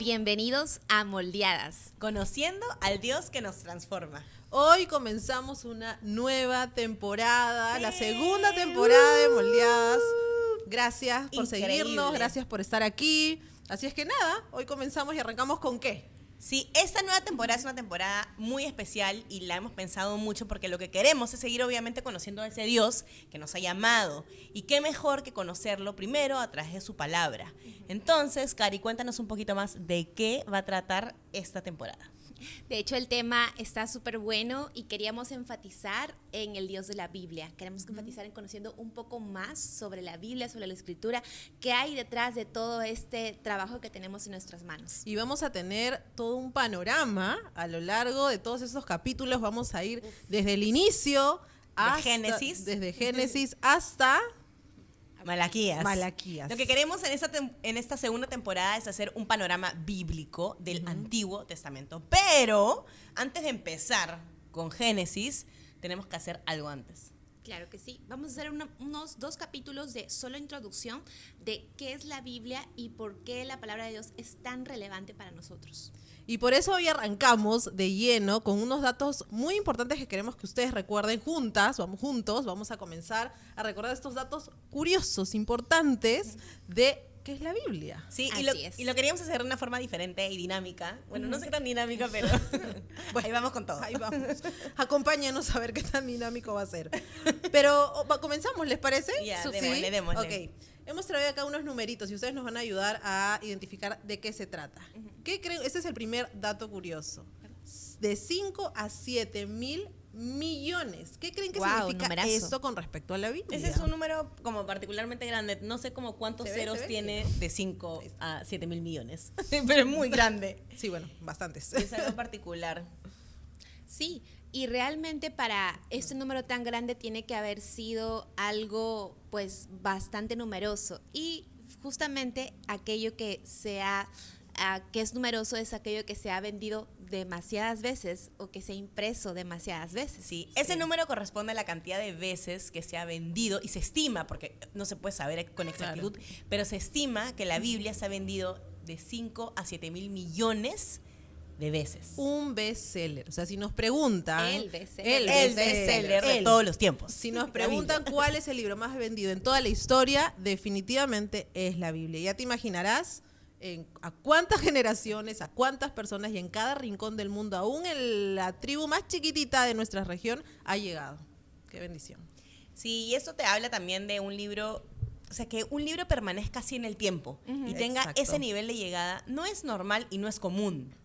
Bienvenidos a Moldeadas. Conociendo al Dios que nos transforma. Hoy comenzamos una nueva temporada, Sí. la segunda temporada de Moldeadas. Gracias por Increíble. seguirnos, gracias por estar aquí. Así es que nada, hoy comenzamos y arrancamos ¿con qué? Sí, esta nueva temporada es una temporada muy especial y la hemos pensado mucho porque lo que queremos es seguir obviamente conociendo a ese Dios que nos ha llamado. Y qué mejor que conocerlo primero a través de su palabra. Entonces, Cari, cuéntanos un poquito más de qué va a tratar esta temporada. De hecho, el tema está súper bueno y queríamos enfatizar en el Dios de la Biblia. Queremos enfatizar en conociendo un poco más sobre la Biblia, sobre la Escritura, qué hay detrás de todo este trabajo que tenemos en nuestras manos. Y vamos a tener todo un panorama a lo largo de todos esos capítulos. Vamos a ir desde el inicio hasta Génesis. Desde Génesis hasta Malaquías. Malaquías. Lo que queremos en esta segunda temporada es hacer un panorama bíblico del Antiguo Testamento. Pero antes de empezar con Génesis, tenemos que hacer algo antes. Claro que sí. Vamos a hacer unos 2 capítulos de solo introducción de qué es la Biblia y por qué la palabra de Dios es tan relevante para nosotros. Y por eso hoy arrancamos de lleno con unos datos muy importantes que queremos que ustedes recuerden juntos, vamos a comenzar a recordar estos datos curiosos, importantes de qué es la Biblia. Sí, Así es. y lo queríamos hacer de una forma diferente y dinámica. Bueno, no sé qué tan dinámica, pero bueno, ahí vamos con todo. Ahí vamos. Acompáñanos a ver qué tan dinámico va a ser. Pero comenzamos, ¿les parece? Ya, ¿Sí? démosle. Ok. Hemos traído acá unos numeritos y ustedes nos van a ayudar a identificar de qué se trata. ¿Qué creen? Ese es el primer dato curioso. De 5 a 7 mil millones. ¿Qué creen que Wow, significa numerazo. esto con respecto a la Biblia? Ese es un número como particularmente grande. No sé como cuántos ¿Se ve? ceros ¿Se ve? tiene de 5 a 7 mil millones. Pero es muy grande. Sí, bueno, bastantes. Es algo particular. Sí, y realmente para este número tan grande tiene que haber sido algo pues bastante numeroso y justamente aquello que que es numeroso es aquello que se ha vendido demasiadas veces o que se ha impreso demasiadas veces. Sí, ese número corresponde a la cantidad de veces que se ha vendido y se estima, porque no se puede saber con exactitud, pero se estima que la Biblia se ha vendido de 5 a 7 mil millones de veces. Un bestseller. O sea, si nos preguntan... El bestseller. El bestseller de todos los tiempos. Si nos La preguntan Biblia. cuál es el libro más vendido en toda la historia, definitivamente es la Biblia. Ya te imaginarás a cuántas generaciones, a cuántas personas y en cada rincón del mundo, aún en la tribu más chiquitita de nuestra región, ha llegado. Qué bendición. Sí, y eso te habla también de un libro, o sea, que un libro permanezca así en el tiempo y tenga Exacto. ese nivel de llegada, no es normal y no es común.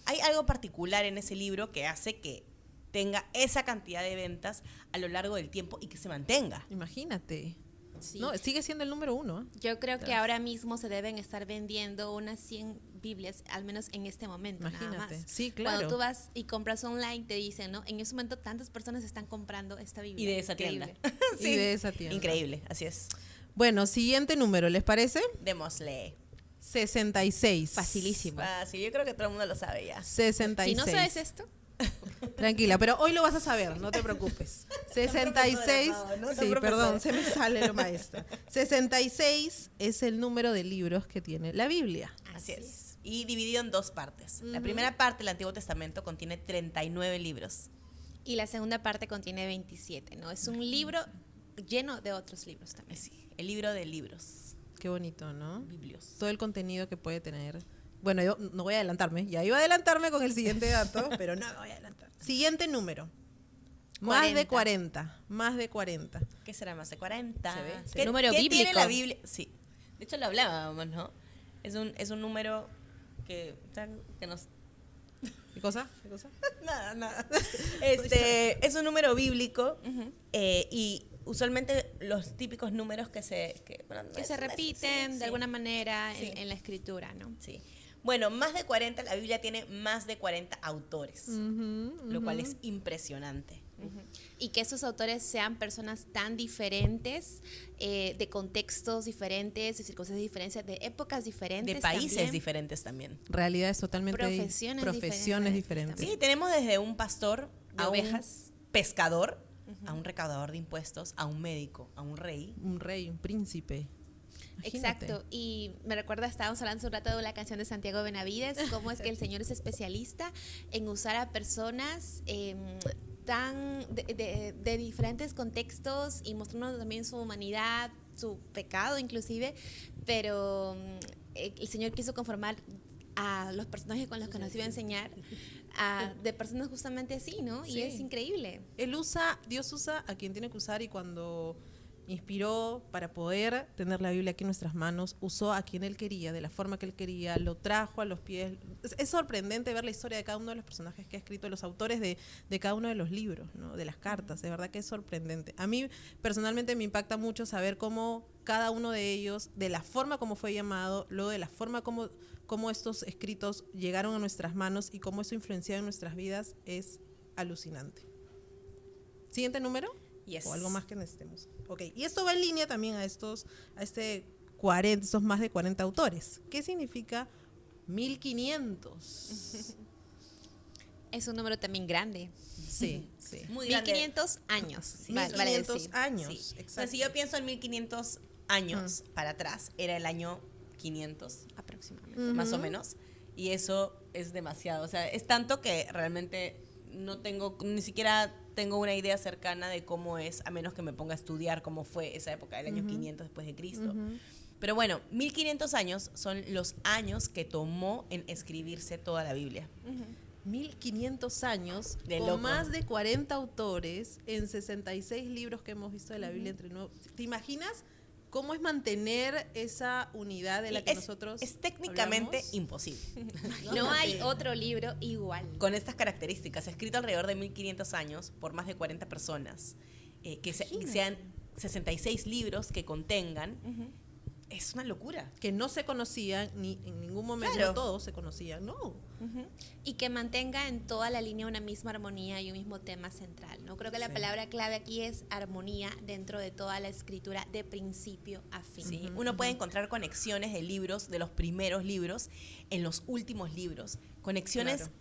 Hay algo particular en ese libro que hace que tenga esa cantidad de ventas a lo largo del tiempo y que se mantenga. Imagínate. Sí. No, sigue siendo el número 1. Yo creo que ahora mismo se deben estar vendiendo unas 100 Biblias, al menos en este momento. Nada Imagínate. más. Sí, claro. Cuando tú vas y compras online, te dicen, ¿no? En ese momento tantas personas están comprando esta Biblia. Y de esa Increíble. tienda. Y de esa tienda. Increíble, así es. Bueno, siguiente número, ¿les parece? Démosle. 66. Facilísimo. Fácil, yo creo que todo el mundo lo sabe ya. 66. Si no sabes esto, Tranquila, pero hoy lo vas a saber, no te preocupes. 66, No, sí, profesora. perdón, se me sale lo maestra. 66 es el número de libros que tiene la Biblia. Así es. Y dividido en 2 partes. La primera parte, el Antiguo Testamento, contiene 39 libros. y la segunda parte contiene 27, ¿no? Es un libro lleno de otros libros también. Sí, el libro de libros. Qué bonito, ¿no? Biblios. Todo el contenido que puede tener. Bueno, yo no voy a adelantarme, ya iba a adelantarme con el siguiente dato, pero no me voy a adelantar. Siguiente número. Más de 40. Más de 40. ¿Qué será más de 40? Se ve. ¿Qué, Número qué bíblico. tiene la Biblia? Sí. De hecho lo hablábamos, ¿no? Es un número que nos... ¿Qué cosa? ¿Qué cosa? Nada. Es un número bíblico y usualmente los típicos números que se repiten sí. de alguna manera Sí. en la escritura, ¿no? Sí. Bueno, más de 40, la Biblia tiene más de 40 autores, lo cual es impresionante. Y que esos autores sean personas tan diferentes, de contextos diferentes, de circunstancias diferentes, de épocas diferentes. De países también. diferentes también. Realidades totalmente Profesiones diferentes. Sí, tenemos desde un pastor De a ovejas. un pescador, a un recaudador de impuestos, a un médico, a un rey. Un rey, un príncipe. Imagínate. Exacto, y me recuerda, estábamos hablando hace un rato de la canción de Santiago Benavides, cómo es que el Señor es especialista en usar a personas de diferentes contextos y mostrándonos también su humanidad, su pecado inclusive, pero el Señor quiso conformar a los personajes con los que nos iba a enseñar de personas justamente así, ¿no? Sí. Y es increíble. Dios usa a quien tiene que usar, y cuando inspiró para poder tener la Biblia aquí en nuestras manos, usó a quien Él quería, de la forma que Él quería, lo trajo a los pies. Es sorprendente ver la historia de cada uno de los personajes que ha escrito, los autores de cada uno de los libros, ¿no? De las cartas, de verdad que es sorprendente. A mí personalmente me impacta mucho saber cómo cada uno de ellos, de la forma como fue llamado, luego de la forma como estos escritos llegaron a nuestras manos y cómo eso influenciado en nuestras vidas, es alucinante. ¿Siguiente número? Yes. O algo más que necesitemos. Ok, y esto va en línea también a estos más de 40 autores. ¿Qué significa 1500? Es un número también grande. Sí, sí. Muy grande. 1500 años. Sí, vale 1500 decir. años, Sí. O sea, exacto. si yo pienso en 1500 años para atrás, era el año 500, Aproximadamente. más o menos. Y eso es demasiado. O sea, es tanto que realmente ni siquiera tengo una idea cercana de cómo es, a menos que me ponga a estudiar cómo fue esa época, el año 500 después de Cristo. Pero bueno, 1500 años son los años que tomó en escribirse toda la Biblia. 1500 años, De con loco. más de 40 autores, en 66 libros que hemos visto de la Biblia entre nuevos. ¿Te imaginas cómo es mantener esa unidad de la Y que nosotros es técnicamente hablamos? imposible. No hay otro libro igual. Con estas características, escrito alrededor de 1500 años por más de 40 personas, que sean 66 libros que contengan, es una locura. Que no se conocían, ni en ningún momento, Claro. no todos se conocían, no. Y que mantenga en toda la línea una misma armonía y un mismo tema central, ¿no? Creo que la Sí. palabra clave aquí es armonía dentro de toda la escritura de principio a fin. ¿Sí? Uno puede encontrar conexiones de libros, de los primeros libros, en los últimos libros. Conexiones Claro.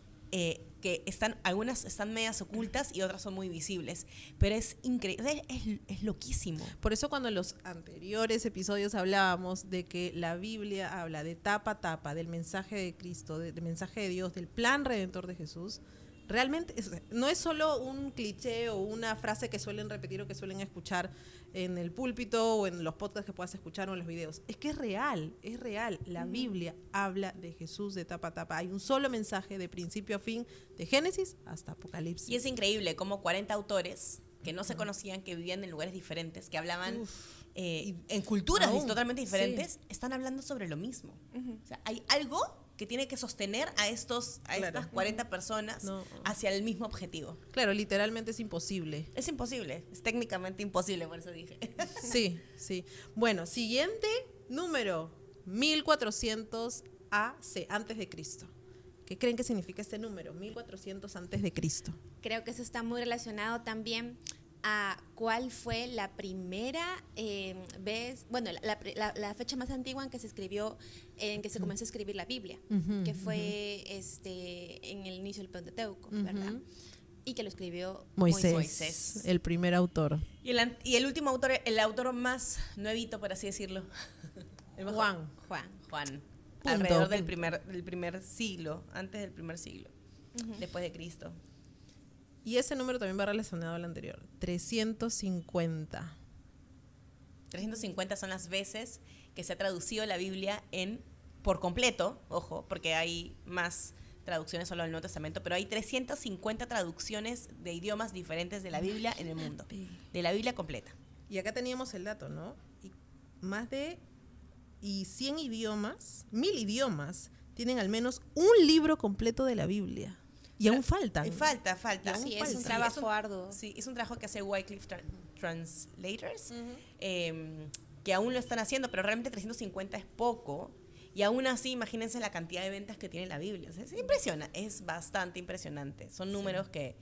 Que algunas están medias ocultas y otras son muy visibles. Pero es increíble, es loquísimo. Por eso cuando en los anteriores episodios hablábamos de que la Biblia habla de tapa a tapa del mensaje de Cristo, del mensaje de Dios, del plan redentor de Jesús, realmente no es solo un cliché o una frase que suelen repetir o que suelen escuchar en el púlpito o en los podcasts que puedas escuchar o en los videos. Es que es real, es real. La Biblia habla de Jesús de tapa a tapa. Hay un solo mensaje de principio a fin, de Génesis hasta Apocalipsis. Y es increíble cómo 40 autores que no se conocían, que vivían en lugares diferentes, que hablaban en culturas aún, totalmente diferentes, están hablando sobre lo mismo. O sea, hay algo que tiene que sostener a estas 40 personas No. hacia el mismo objetivo. Claro, literalmente es imposible. Es imposible, es técnicamente imposible, por eso dije. Sí, sí. Bueno, siguiente número, 1400 AC, antes de Cristo. ¿Qué creen que significa este número? 1400 antes de Cristo. Creo que eso está muy relacionado también a cuál fue la primera vez, bueno, la fecha más antigua en que se escribió, en que se comenzó a escribir la Biblia, que fue en el inicio del Pentateuco, ¿verdad? Y que lo escribió Moisés, el primer autor. Y el último autor, el autor más nuevito, por así decirlo. El más Juan. Juan. Punto. Alrededor del primer siglo, antes del primer siglo, después de Cristo. Y ese número también va relacionado al anterior, 350. 350 son las veces que se ha traducido la Biblia por completo, ojo, porque hay más traducciones solo del Nuevo Testamento, pero hay 350 traducciones de idiomas diferentes de la Biblia en el mundo, de la Biblia completa. Y acá teníamos el dato, ¿no? Y más de 100 idiomas, 1000 idiomas, tienen al menos un libro completo de la Biblia. Y aún faltan. Y falta. Sí, es un trabajo arduo. Sí, es un trabajo que hace Wycliffe Translators, que aún lo están haciendo, pero realmente 350 es poco. Y aún así, imagínense la cantidad de ventas que tiene la Biblia. O sea, es bastante impresionante. Son números que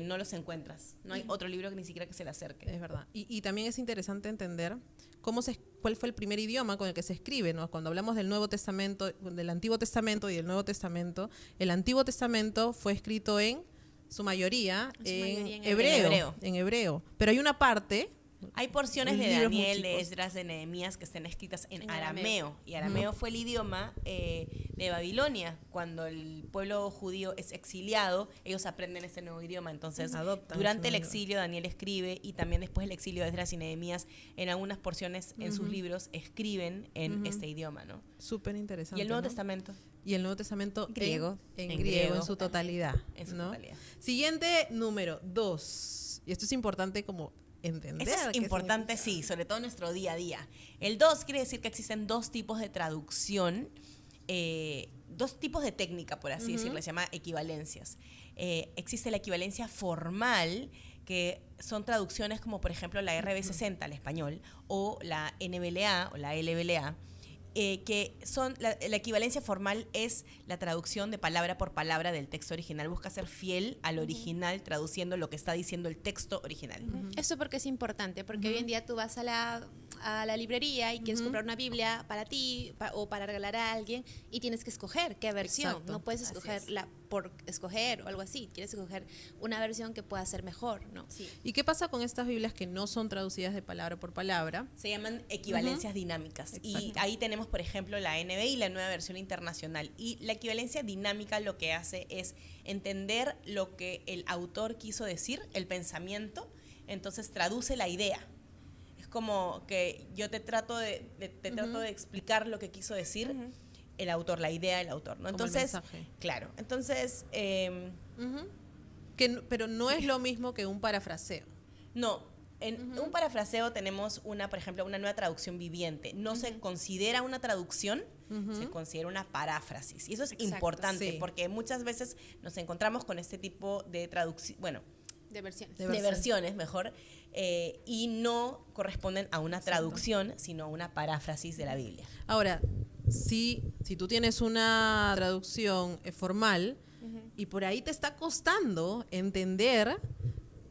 no los encuentras. No hay otro libro que ni siquiera que se le acerque. Es verdad. Y también es interesante entender cuál fue el primer idioma con el que se escribe, ¿no? Cuando hablamos del Nuevo Testamento, del Antiguo Testamento y del Nuevo Testamento, el Antiguo Testamento fue escrito en su mayoría en hebreo. Pero hay una parte Hay porciones de Libros muy Daniel, de chicos. Esdras, de Nehemías que están escritas en En arameo. arameo. Y arameo fue el idioma de Babilonia. Cuando el pueblo judío es exiliado, ellos aprenden ese nuevo idioma. Entonces, Adoptan durante ese el nuevo exilio, Daniel escribe, y también después del exilio de Esdras y Nehemías, en algunas porciones en sus libros escriben en este idioma, ¿no? Súper interesante. Y el Nuevo ¿no? Testamento. Y el Nuevo Testamento Griego. en En griego, griego. en su totalidad. En su ¿no? totalidad. Siguiente número 2. Y esto es importante como entender. Eso es qué importante, sí, sobre todo en nuestro día a día. El 2 quiere decir que existen dos tipos de traducción, dos tipos de técnica, por así decirlo, se llama equivalencias. Existe la equivalencia formal, que son traducciones como por ejemplo la RB60 al español, o la NBLA o la LBLA, que son la equivalencia formal es la traducción de palabra por palabra del texto original. Busca ser fiel al original traduciendo lo que está diciendo el texto original. Esto porque es importante, porque hoy en día tú vas a la librería y quieres comprar una Biblia para ti o para regalar a alguien y tienes que escoger qué versión. Exacto. No puedes Así escogerla por escoger o algo así. Quieres escoger una versión que pueda ser mejor, ¿no? Sí. ¿Y qué pasa con estas Biblias que no son traducidas de palabra por palabra? Se llaman equivalencias dinámicas. Y Exacto. ahí tenemos, por ejemplo, la NBI, la nueva versión internacional. Y la equivalencia dinámica lo que hace es entender lo que el autor quiso decir, el pensamiento, entonces traduce la idea. Es como que yo te trato de explicar lo que quiso decir el autor, la idea del autor, ¿no? Como el Entonces, mensaje. claro, entonces, Pero no es lo mismo que un parafraseo. no, en un parafraseo tenemos por ejemplo, una nueva traducción viviente. No se considera una traducción, se considera una paráfrasis. Y eso es Exacto, importante sí. porque muchas veces nos encontramos con este tipo de traducción, bueno, De versiones. De de versiones mejor, y no corresponden a una traducción, sino a una paráfrasis de la Biblia. Ahora, si tú tienes una traducción formal y por ahí te está costando entender,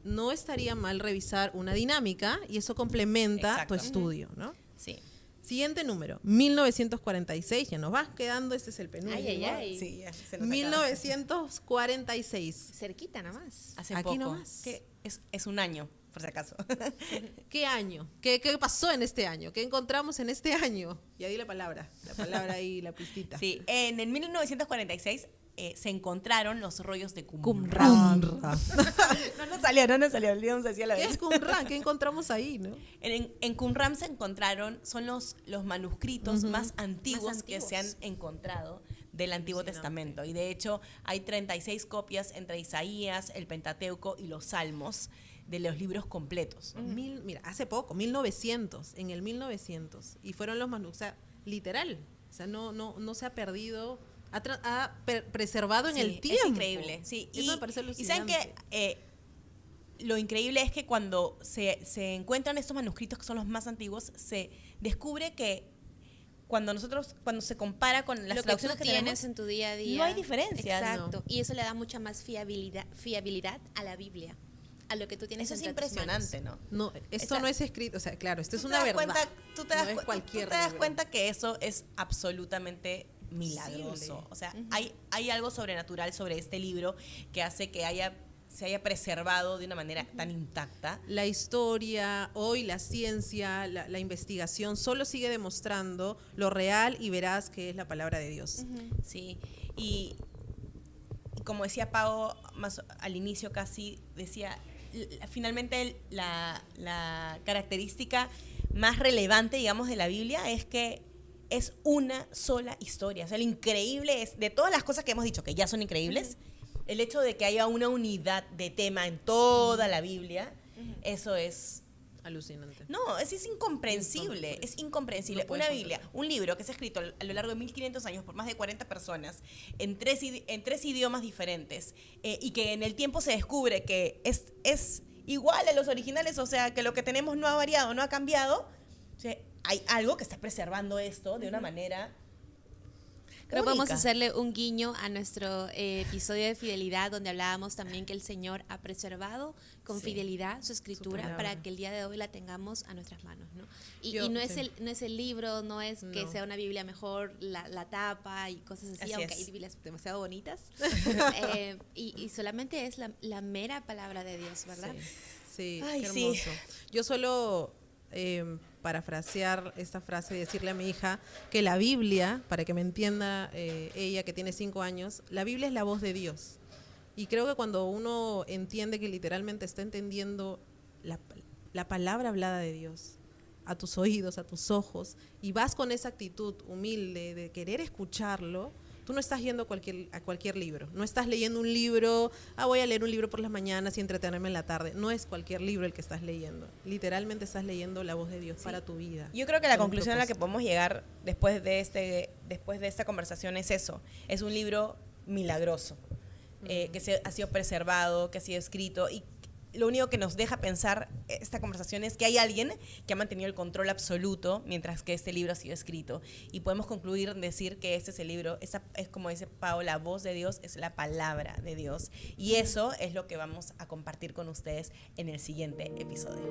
no estaría mal revisar una dinámica y eso complementa Exacto. tu estudio, ¿no? Sí. Siguiente número, 1946, ya nos vas quedando, este es el penúltimo. Ay, ay, ay. Sí, ya se nos acaba. 1946. Cerquita nomás. Hace Aquí poco. nomás. Que es un año, por si acaso. ¿Qué año? ¿Qué pasó en este año? ¿Qué encontramos en este año? Ya di la palabra ahí, la pistita. Sí, en el 1946 se encontraron los rollos de Qumran. No nos salió, el día no se hacía la ¿Qué vez. es Qumran? ¿Qué encontramos ahí, no? En Qumran se encontraron, son los manuscritos más antiguos que antiguos. se han encontrado del Antiguo Testamento. Y de hecho hay 36 copias entre Isaías, el Pentateuco y los Salmos de los libros completos. Mira, hace poco, 1900, en el 1900. Y fueron los manuscritos, o sea, literal. O sea, no se ha perdido, preservado en Sí, el tiempo. Es increíble, sí. Eso me parece Y saben alucinante. que lo increíble es que cuando se encuentran estos manuscritos que son los más antiguos, se descubre que cuando se compara con las Lo que tú traducciones que tienes tenemos, en tu día a día. no hay diferencias. Exacto. No. Y eso le da mucha más fiabilidad a la Biblia, a lo que tú tienes Eso es entre tus impresionante, manos. ¿no? No, esto Esa- no es escrito, o sea, claro, esto es Tú una te das verdad. cuenta- tú te das, no es cu- tú cualquier te das libro. cuenta que eso es absolutamente milagroso. Posible. O sea, hay algo sobrenatural sobre este libro que hace que se haya preservado de una manera tan intacta. La historia, hoy la ciencia, la investigación solo sigue demostrando lo real y veraz que es la palabra de Dios. Sí, y como decía Pau más al inicio casi, decía, finalmente la característica más relevante, digamos, de la Biblia es que es una sola historia. O sea, lo increíble es, de todas las cosas que hemos dicho, que ya son increíbles, el hecho de que haya una unidad de tema en toda la Biblia, eso es... Alucinante. No, es incomprensible, es incomprensible. No puedes Una Biblia, un libro que se ha escrito a lo largo de 1500 años por más de 40 personas, en tres idiomas diferentes, y que en el tiempo se descubre que es igual a los originales, o sea, que lo que tenemos no ha variado, no ha cambiado. O sea, hay algo que está preservando esto de una manera Creo que podemos única. hacerle un guiño a nuestro episodio de fidelidad, donde hablábamos también que el Señor ha preservado con Sí. fidelidad su escritura palabra. para que el día de hoy la tengamos a nuestras manos, ¿no? Y Yo- no es sí. no es el libro, no es que No. sea una Biblia mejor la tapa y cosas así, Así aunque es. hay Biblias demasiado bonitas. Y solamente es la mera palabra de Dios, ¿verdad? Sí, Sí, Ay, qué sí. hermoso. Yo suelo parafrasear esta frase y decirle a mi hija que la Biblia, para que me entienda ella que tiene 5 años, la Biblia es la voz de Dios. Y creo que cuando uno entiende que literalmente está entendiendo la palabra hablada de Dios a tus oídos, a tus ojos, y vas con esa actitud humilde de querer escucharlo, tú no estás yendo a cualquier libro. No estás leyendo un libro, voy a leer un libro por las mañanas y entretenerme en la tarde. No es cualquier libro el que estás leyendo. Literalmente estás leyendo la voz de Dios para tu vida. Yo creo que la con un conclusión a la que propósito. podemos llegar después de esta conversación es eso. Es un libro milagroso, ha sido preservado, que ha sido escrito, y lo único que nos deja pensar esta conversación es que hay alguien que ha mantenido el control absoluto mientras que este libro ha sido escrito. Y podemos concluir en decir que este es el libro, esa es, como dice Pau, la voz de Dios, es la palabra de Dios. Y eso es lo que vamos a compartir con ustedes en el siguiente episodio.